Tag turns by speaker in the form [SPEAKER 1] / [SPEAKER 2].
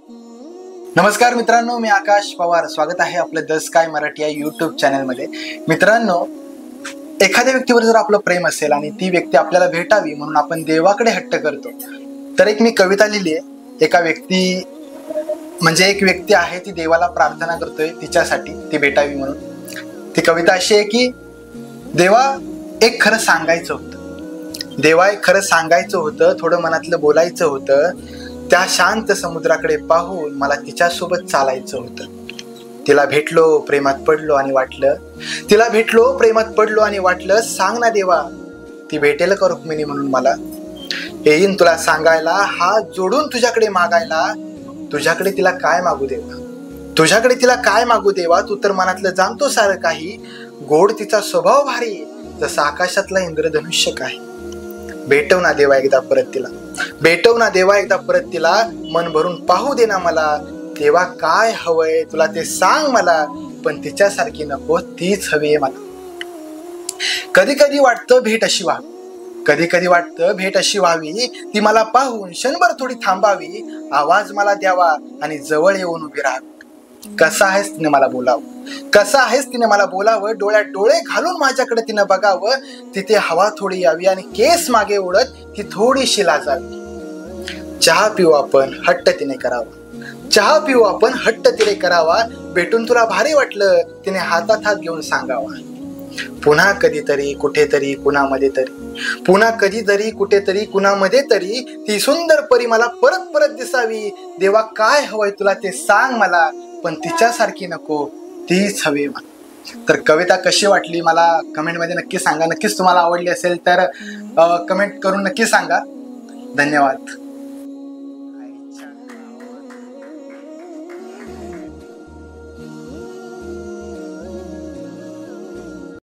[SPEAKER 1] नमस्कार मित्रांनो, मी आकाश पवार. स्वागत आहे आपलं द स्काय मराठी या यूट्यूब चॅनलमध्ये. मित्रांनो, एखाद्या व्यक्तीवर जर आपलं प्रेम असेल आणि ती व्यक्ती आपल्याला भेटावी म्हणून आपण देवाकडे हट्ट करतो, तर एक मी कविता लिहिली आहे. एक व्यक्ती आहे, ती देवाला प्रार्थना करतोय तिच्यासाठी, ती भेटावी म्हणून. ती कविता अशी आहे की देवा एक खरं सांगायचं होतं, थोडं मनातलं बोलायचं होतं. त्या शांत समुद्राकडे पाहून मला तिच्यासोबत चालायचं होतं. तिला भेटलो, प्रेमात पडलो आणि वाटलं सांग ना देवा, ती भेटेल का रुक्मिणी म्हणून मला. येईन तुला सांगायला, हात जोडून तुझ्याकडे मागायला. तुझ्याकडे तिला काय मागू देवा, तू तर मनातलं जाणतो सारं काही. गोड तिचा स्वभाव भारी, जसा आकाशातला इंद्रधनुष्य काही. भेटव ना देवा एकदा परत तिला, मन भरून पाहू दे ना मला. देवा काय हवंय तुला ते सांग मला, पण तिच्यासारखी नको, तीच हवी मला. कधी कधी वाटतं भेट अशी व्हावी, ती मला पाहून क्षणभर थोडी थांबावी. आवाज मला द्यावा आणि जवळ येऊन उभी राहावी. कसा आहेस तिने मला बोलावं, डोळ्यात डोळे घालून माझ्याकडे तिनं बघावं. तिथे हवा थोडी यावी आणि केस मागे ओढत ती थोडीशी लाजावी. चहा पिऊ आपण, हट्ट तिने करावा. भेटून तुला भारी वाटलं, तिने हातात हात घेऊन सांगावा. पुन्हा कधीतरी कुणामध्ये तरी ती सुंदर परी मला परत दिसावी. देवा काय हवंय तुला ते सांग मला, पण तिच्यासारखी नको, तीच हवी मला. तर कविता कशी वाटली मला कमेंटमध्ये नक्की सांगा. नक्कीच तुम्हाला आवडली असेल तर कमेंट करून नक्की सांगा. धन्यवाद.